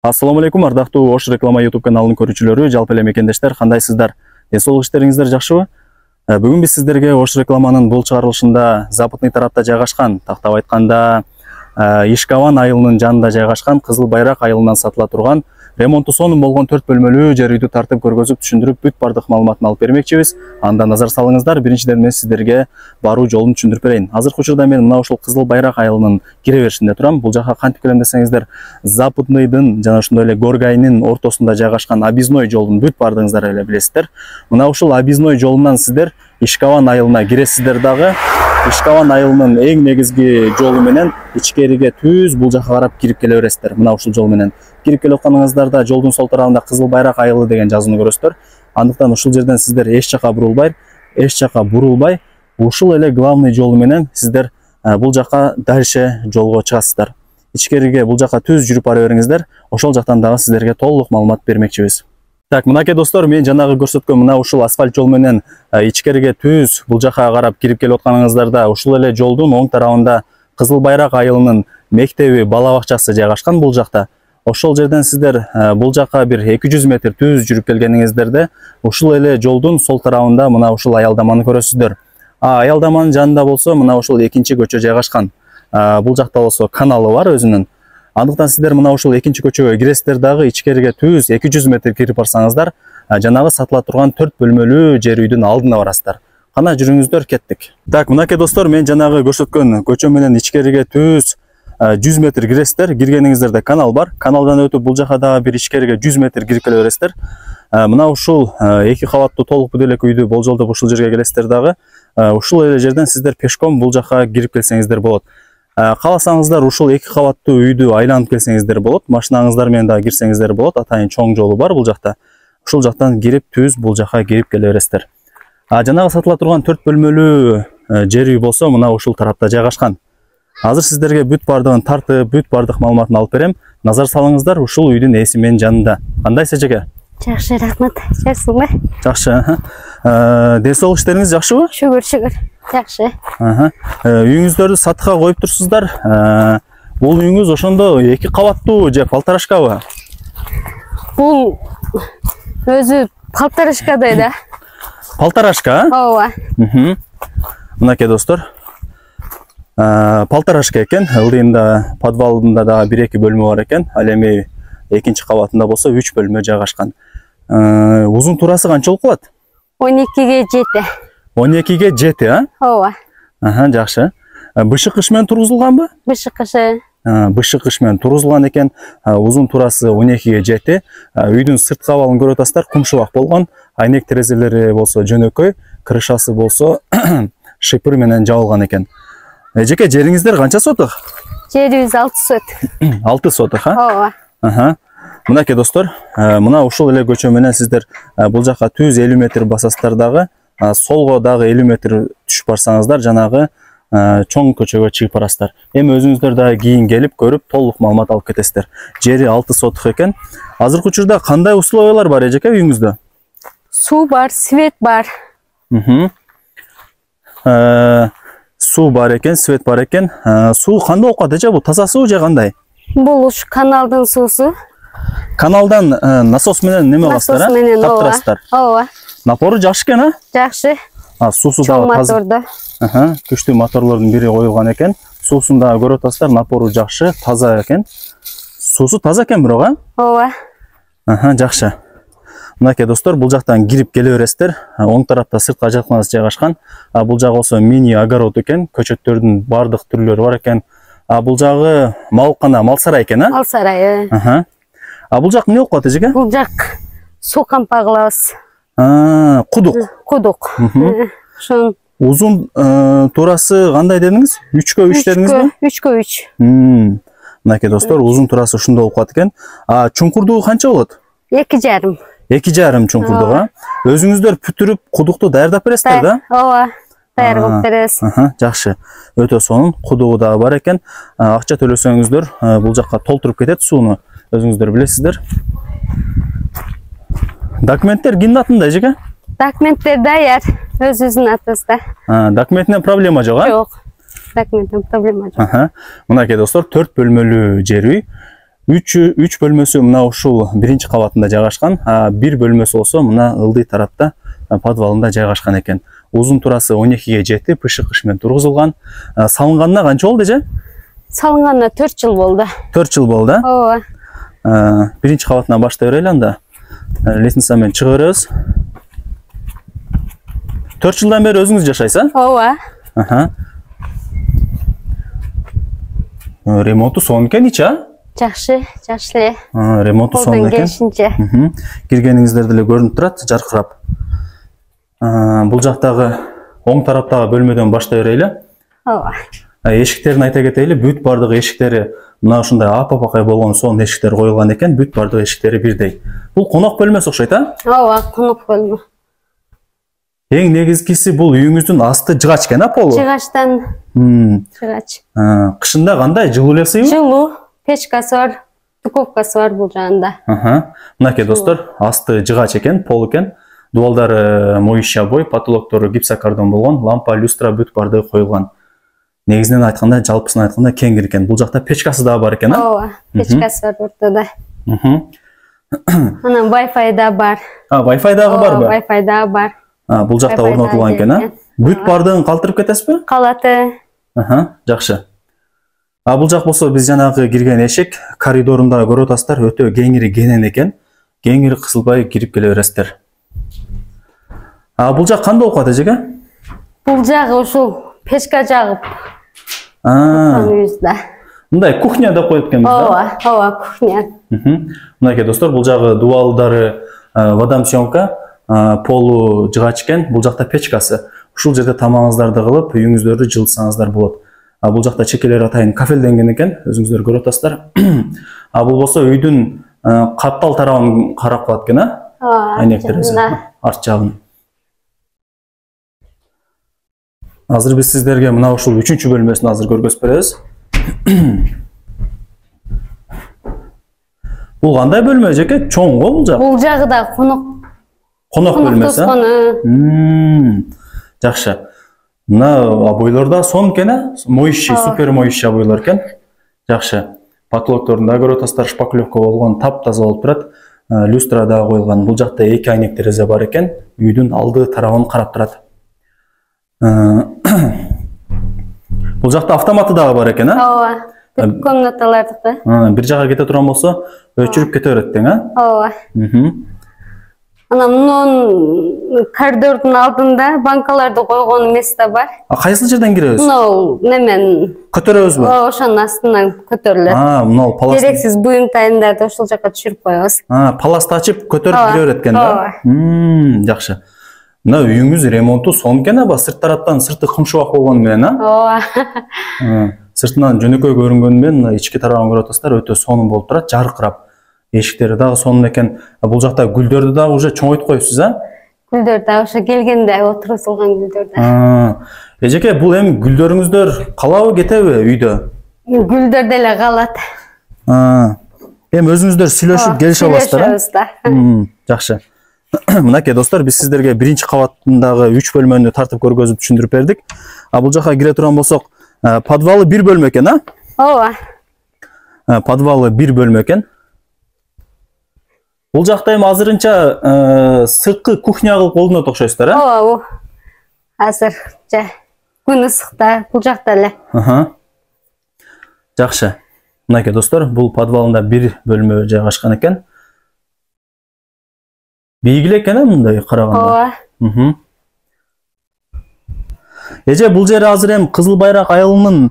Ассаламу алейкум, ардактуу Ош реклама YouTube каналынын көрүүчүлөрү, жалпы эле мекендештер, кандайсыздар? Ден соолук иштериңиздер жакшыбы? Бүгүн биз сиздерге Ош рекламанын бул чыгарылышында Западный тарапта жайгашкан, тактап айтканда Ишкаван айылынын жанында жайгашкан Кызыл Байрак айылынан сатыла турган ремонту сонун болгон 4 бөлмөлүү жер үйдү тартып көргөзүп түшүндүрүп бүт бардык маалыматын алып бермекчибиз. Анда назар салыңыздар. Биринчиден мен сиздерге баруу жолун түшүндүрүп берейин. Азыркы учурда мен мына ушул Кызыл Байрак айылынын кире беришинде турам. Бул жака кантип келем десеңиздер, Западныйдын жана ошондой эле Горгайнын ортосунда жайгашкан Объездной жолдун бүт бардыгыңыздар эле билесиздер. Мына ушул Объездной жолунан сиздер Ишкаван айылына киресиздер дагы. Ишкаван айылынын эң негизги жолу менен ичкериге түз бул жака карап кирип келе бересиздер. Мына ушул жол менен кирип келе атканыңыздарда жолдун сол тарабында Кызыл Байрак айылы деген жазууну көрөсүздөр. Андыктан ушул жерден сиздер эч жака бурулбай, ушул эле главный жол менен сиздер бул жака дальше жолго чыгасыздар. Ичкериге бул жака түз жүрүп бара бериңиздер. Ошол жактан дагы сиздерге толук маалымат бермекчибиз. Так, мынакей достор, мен жанагы көрсөткөн мына ушул асфальт жол менен ичкериге түз бул жака карап кирип келип атканыңыздарда ушул эле жолдун оң тарабында Кызыл Байрак айылынын мектеби, бала бакчасы жайгашкан бул жакта. Ошол жерден сиздер бул жака бир 200 метр түз жүрүп келгениңиздерде ушул эле жолдун сол тарабында мына ушул аялдаманы көрөсүздөр. Аялдаманын жанында болсо мына ушул экинчи көчө жайгашкан. Бул жакта болсо каналы бар өзүнүн. Андыктан сиздер мына ушул экинчи көчөгө киресиздер дагы, ичкериге түз 200 метр кирип барсаңыздар, жанагы сатыла турган 4 бөлмөлүү жер үйдүн алдына барасыздар. Кана жүрүңүздөр, кеттик. Так, мынакей достор, мен жанагы көрсөткөн көчө менен ичкериге түз 100 метр киресиздер. Киргениңиздерде канал бар. Каналдан өтүп бул жака дагы бир ичкериге 100 метр кирип келе бересиздер. Мына ушул эки кабаттуу толук бүдөлөк үйдү болжолдоп ушул жерге келесиздер дагы. Ушул эле жерден сиздер пешком бул жака кирип келсеңиздер болот. Кааласаңыздар ушул эки кабаттуу үйдү айланып келсеңиздер болот. Машинаңыздар менен дагы кирсеңиздер болот. Атайын чоң жолу бар бул жакта. Ушул жактан кирип түз бул жака кирип келе бересиздер. Жанагы сатыла турган 4 бөлмөлүү жер үй болсо мына ушул тарапта жайгашкан. Азыр сиздерге бүт бардыгын тартып, бүт бардык маалыматын алып берем. Назар салыңыздар, ушул үйдүн ээси менин жанында. Кандай эжеке? Жакшы, рахмат. Жакшысыңбы? Жакшы. Ден соолук иштериңиз жакшыбы? Шүгүр. Жакшы. Үйүңүздөрдү сатыкка коюп турсуздар. Бул үйүңүз ошондо эки кабаттуу же палтарашкабы? Бул өзү палтарашкадай да. Палтарашка? Ооба. Мынакей достор, палтарашка экен. Ылдыйында подвалында дагы 1-2 бөлмө бар экен. Ал эми экинчи кабатында болсо 3 бөлмө жайгашкан. Узун турасы канча болуп калат? 12ге 7. 12ге 7, а? Ооба. Жакшы. Бышык кыш менен тургузулганбы? Бышык кышы. Бышык кыш менен тургузулган экен. Узун турасы 12ге 7. Үйдүн сырткы абалын көрүп атасыздар, кумшубак болгон. Айнек терезелери болсо жөнөкөй, крышасы болсо шипыр менен жабылган экен. Эжеке, жериңиздер канча сотук? Жерибиз 6 сотук. 6 сотук, а? Ооба. Мынакей достор, мына ушул эле көчө менен сиздер бул жака түз 50 метр басасыздар дагы, солго дагы 50 метр түшүп барсаңыздар, жанагы чоң көчөгө чыгып барасыздар. Эми өзүңүздөр дагы кийин келип көрүп, толук маалымат алып кетесиздер. Жери 6 сотук экен. Азыркы учурда кандай условиялар бар эжеке үйүңүздө? Суу бар, свет бар. Суу бар экен, свет бар экен. Суу кандай болуп калат эже? Бул таза суу же кандай? Бул уш каналдын суусу. Каналдан насос менен неме кыласыздар, а? Таптырасыздар. Ооба. Напору жакшы экен, а? Жакшы. Суусу дагы таза. Мотордо. Күчтүү моторлордун бири коюлган экен. Суусун дагы көрүп атасыздар, напору жакшы, таза экен. Суусу таза экен бирок, а? Ооба. Жакшы. Мынакей достор, бул жактан кирип келе бересиздер. Оң тарапта сырткы ажыратмасы жайгашкан. Бул жагы болсо мини огород экен. Көчөттөрдүн бардык түрлөрү бар экен. Бул жагы малкана, мал сарай экен, а? Мал сарайы. Бул жак эмне болуп калат эжеке? Бул жак суу кампа кылабыз. Кудук. Кудук. Ошон Узун турасы кандай дедиңиз? 3-кө 3 дедиңизби? 3-кө 3. Мынакей достор, узун турасы ушундай болуп калат экен. Чуңкурдугу канча болот? 2,5. 2,5 чуңкурдугу, а? Өзүңүздөр бүтүрүп, кудукту даярдап бересиздер да? Ооба. Даяр кылып беребиз. Жакшы. Өтө сонун, кудугу дагы бар экен. Акча төлөсөңүздөр, бул жакка толтуруп кетет сууну. Өзүңүздөр билесиздер. Документтер кимдин атында эжеке? Документтер даяр, өзүбүздүн атыбызда. Документинен проблема жок, а? Жок. Документинен проблема жок. Мынакей достор, 4 бөлмөлүү жер үй. үч бөлмөсү мына ушул биринчи кабатында жайгашкан, бир бөлмөсү болсо мына ылдый тарапта подвалында жайгашкан экен. Узун турасы 12ге жетип, ышык менен тургузулган. Салынганына канча болду эже? Салынганына 4 жыл болду. 4 жыл болду. Ооба. Биринчи кабатынан баштай берели анда. Лестница менен чыга беребиз. 4 жылдан бери өзүңүз жашайсыз, Ооба. Ремонту сонун экен ичи, Жакшы эле. Ремонту сонун экен. Келишинче. Киргениңиздер деле көрүнүп турат, жаркырап. Бул жактагы оң тараптагы бөлмөдөн баштай берели. Ооба. Эшиктерин айта кетели, бүт бардыгы эшиктери мына ушундай апа-апакай болгон сонун эшиктер коюлган экен, бүт бардыгы эшиктери бирдей. Бул конок бөлмөсү окшойт, Ооба, конок бөлмө. Эң негизгиси бул үйүңүздүн асты жыгач экен, полу? Жыгачтан. Жыгач. Кышында кандай, жылуу эле сыйбы? Жылуу, печкасы бар, духовкасы бар бул жагында. Мынакей достор, асты жыгач экен, пол экен. Дубалдары моюща бой, потолоктору гипсокартон болгон, лампа, люстра бүт бардыгы коюлган. Негизинен айтканда, жалпысын айтканда кеңир экен. Бул жакта печкасы дагы бар экен, Ооба, печкасы бар ортодо. Анан Wi-Fi да бар. Wi-Fi дагы барбы? Wi-Fi да бар. Бул жакта орнотулган экен, Бүт бардыгын калтырып кетесизби? Калаты. Жакшы. Бул жак болсо биз жанагы кирген эшик, коридорунда көрүп атасыздар, өтө кеңири кенен экен. Кеңири кысылбай кирип келе бересиздер. Бул жак кандай болуп калат эжеге? Бул жагы ушул печка жагып. Мындай кухня деп коет экенбиз да? Ооба, кухня. Мынакей достор, бул жагы дубалдары водомсъемка, полу жыгач экен, бул жакта печкасы. Ушул жерде тамагыңыздарды кылып, үйүңүздөрдү жылытсаңыздар болот. Бул жакта чекелери атайын кафелденген экен, өзүңүздөр көрүп атасыздар. Бул болсо үйдүн каптал тарабын карап калат экен, Айнек терезе, арт жагын. Азыр биз сиздерге мына ушул 3-чү бөлмөсүн азыр көргөзүп беребиз. Бул кандай бөлмө эжеке? Чоң го бул жак? Бул жагы да конок бөлмөсү. Жакшы. Мына обойлорда сонун экен, моющий, супер моющий обойлор экен. Жакшы. Потолокторунда көрүп атасыздар, шпаклевка болгон, таптаза болуп турат. Люстра да коюлган. Бул жакта 2 айнек терезе бар экен. Үйдүн алды тарабын карап турат. Бул жакта автоматы дагы бар экен, Ооба. Бүт комнаталардыкы. Бир жака кете турган болсо, өчүрүп кете берет тең, Ооба. Анан мунун коридордун алдында банкаларды койгон место бар. Кайсыл жерден киребиз? Мынау немен Көтөрөбүзбү? Ошонун астынан көтөрүлөт. Мынау палас. Керексиз буюмтайымдарды ошол жака түшүрүп коебуз. Паласты ачып көтөрүп кире берет экен да? Жакшы. Мына үйүңүз ремонту сонун экен, сырт тараптан сырты кымшыбак болгону менен, Ооба. Сыртынан жөнөкөй көрүнгөнү менен ички тарабын көрүп атасыздар, өтө сонун болуп турат, жаркырап. Эшиктери дагы сонун экен. Бул жакта гүлдөрдү дагы уже чоңойтуп коюпсуз, Гүлдөр дагы ошо келгенде отургузулган гүлдөр да. Эжеке, бул эми гүлдөрүңүздөр калабы, кетеби үйдө? Гүлдөр деле калат. Эми өзүңүздөр сүйлөшүп келише аласыздар, да? Жакшы. Мынакей достор, биз сиздерге биринчи кабатындагы 3 бөлмөнү тартып көргөзүп түшүндүрүп бердик. Бул жака кире турган болсок, подвалы 1 бөлмө экен, Ооба. Подвалы 1 бөлмө экен. Бул жакта эми азырынча сырткы кухня кылып колдонот окшойсуздар, Ооба. Азырча күн ысыкта бул жакта эле. Жакшы. Мынакей достор, бул подвалында 1 бөлмө жайгашкан экен. Бийгиле экен, мындай караганда. Ооба. Эже, бул жер азыр эми Кызыл Байрак айылынын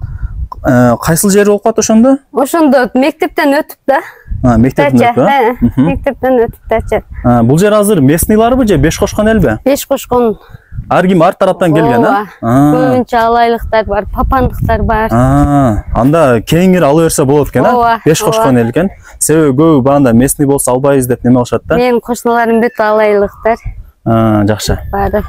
кайсыл жери болуп калат ошондо? Ошондо мектептен өтүп да. Мектептен өтүп, Мектептен өтүп да. Бул жер азыр местныйларбы же Беш кошкон элби? Беш кошкон. Ар ким ар тараптан келген, Көбүнчө алайлыктар бар, папандыктар бар. Анда кеңир ала берсе болот экен, Беш кошкон эл экен. Себеби көбү баанда местный болсо албайбыз деп неме кылышат да. Менин кошуналарым бүт алайлыктар. Жакшы. Баары.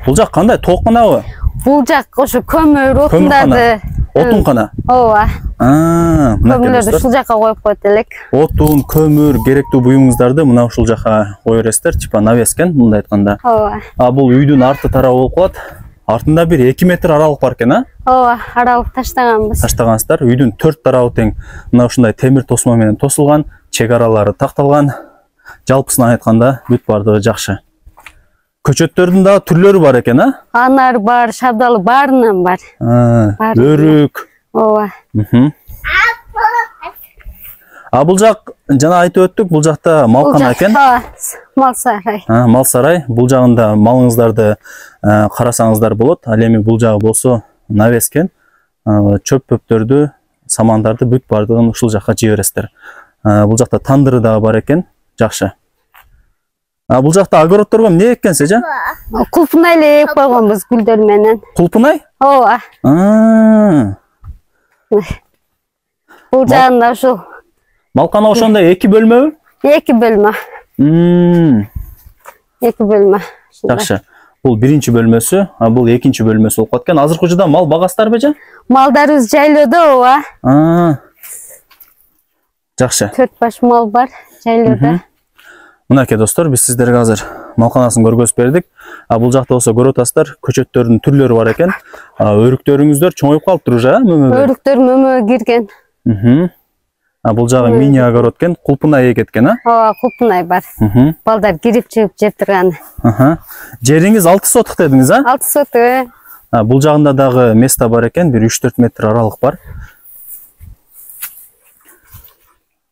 Бул жак кандай, тоокканабы? Бул жак ошо көмүр, отундарды. Отункана. Ооба. Көмүрлөрдү ушул жака коюп коет элек. Отун, көмүр, керектүү буюңуздарды мына ушул жака кое бересиздер, типа навес экен, мындай айтканда. Ооба. Бул үйдүн арты тарабы болуп калат. Артында бир 2 метр аралык бар экен, а? Ооба, аралык таштаганбыз. Таштагансыздар. Үйдүн 4 тарабы тең мына ушундай темир тосма менен тосулган, чек аралары такталган. Жалпысынан айтканда бүт бардыгы жакшы. Көчөттөрдүн дагы түрлөрү бар экен, а? Анар бар, шабдалы баарынан бар. Өрүк. Ооба. Бул жак жана айтып өттүк, бул жакта малкана экен. Мал сарай. Мал сарай. Бул жагында малыңыздарды карасаңыздар болот. Ал эми бул жагы болсо навес экен. Чөп-пөптөрдү, самандарды бүт бардыгын ушул жакка жибересиздер. Бул жакта тандыры дагы бар экен. Жакшы. Бул жакта огородторго эмне эккен сежа? Кулпунай эле эгип койгонбуз гүлдөр менен. Кулпунай? Ооба. Бул жагында ушул. Малкана ошондой 2 бөлмөбү? 2 бөлмө. 2 бөлмө. Жакшы. Бул биринчи бөлмөсү, бул экинчи бөлмөсү болуп калат экен. Азыркы учурда мал багасыздарбы же? Малдарыбыз жайлоодо, ооба. Жакшы. 4 баш мал бар жайлоодо. Мынакей достор, биз сиздерге азыр малканасын көргөзүп бердик. Бул жакта болсо көрүп атасыздар, көчөттөрдүн түрлөрү бар экен. Өрүктөрүңүздөр чоңоюп калыптыр уже, мөмө. Өрүктөр мөмө кирген. Бул жагы мини огород экен, кулпунай эккен, а? Ооба, кулпунай бар. Балдар кирип чыгып жеп турган. Жериңиз 6 сотук дедиңиз, а? 6 сотук. Бул жагында дагы место бар экен, бир 3-4 метр аралык бар.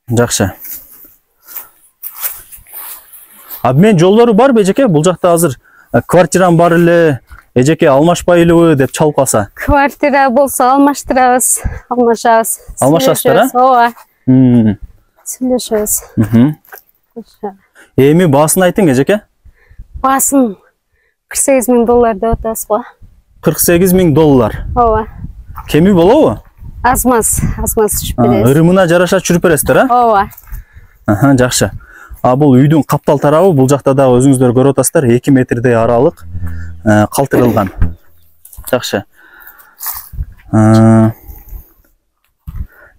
Жакшы. Обмен жолдору бар бежеке? Бул жакта азыр квартирам бар эле, эжеке алмашпайлыбы деп чалып калса. Квартира болсо алмаштырабыз, алмашабыз. Алмашасыздар, а? Ооба. Сүйлөшөбүз. Эми баасын айтың эжеке? Баасын $48,000 деп атабыз го. $48,000. Ооба. Кеми болобу? Аз-маз чүрүп беребиз. Ырымына жараша чүрүп бересиздер, а? Ооба. Жакшы. Бул үйдүн каптал тарабы, бул жакта дагы өзүңүздөр көрүп атасыздар, 2 метрдей аралык калтырылган. Жакшы.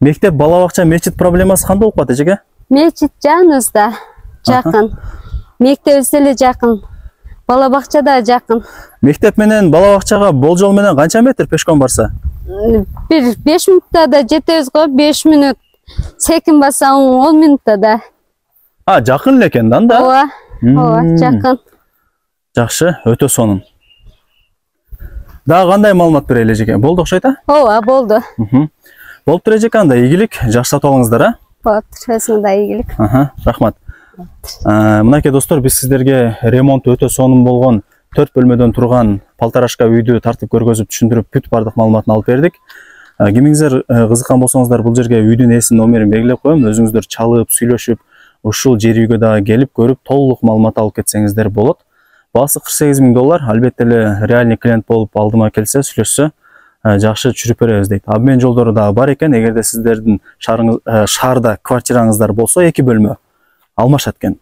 Мектеп, бала бакча, мечит проблемасы кандай болуп калат эжеке? Мечит жаныбызда жакын. Мектебибиз деле жакын. Бала бакча да жакын. Мектеп менен бала бакчага болжол менен канча метр пешком барса? Бир 5 минутта да жетебиз го, 5 минут. Секин бассаң 10 минутта да. Жакын эле экен да анда. Ооба, жакын. Жакшы, өтө сонун. Дагы кандай маалымат берели эжеке? Болду окшойт, а? Ооба, болду. Болуптур эжеке, анда ийгилик, жакшы сатып алыңыздар, а? Болуптур, өзүңө да ийгилик. Рахмат. Мынакей достор, биз сиздерге ремонт өтө сонун болгон 4 бөлмөдөн турган палтарашка үйдү тартып көргөзүп түшүндүрүп бүт бардык маалыматын алып бердик. Кимиңиздер кызыккан болсоңуздар, бул жерге үйдүн ээсинин номерин белгилеп коем, өзүңүздөр чалып, сүйлөшүп, ушул жер үйгө дагы келип көрүп, толук маалымат алып кетсеңиздер болот. Баасы $48,000, албетте эле реальный клиент болуп алдыма келсе, сүйлөшсө, жакшы чүрүп беребиз дейт. Обмен жолдору дагы бар экен, эгерде сиздердин шаарда квартираңыздар болсо 2 бөлмө алмашат экен.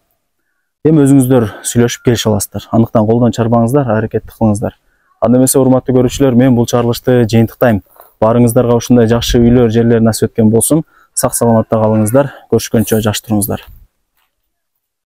Эми өзүңүздөр сүйлөшүп келише аласыздар. Андыктан колдон чарбаңыздар, аракетти кылыңыздар. Анда эмесе, урматтуу көрүүчүлөр, мен бул чыгарылышты жыйынтыктайм. Барыңыздарга ушундай жакшы үйлөр, жерлер насип эткен болсун. Сак саламатта калыңыздар. Көрүшкөнчө жакшы туруңуздар.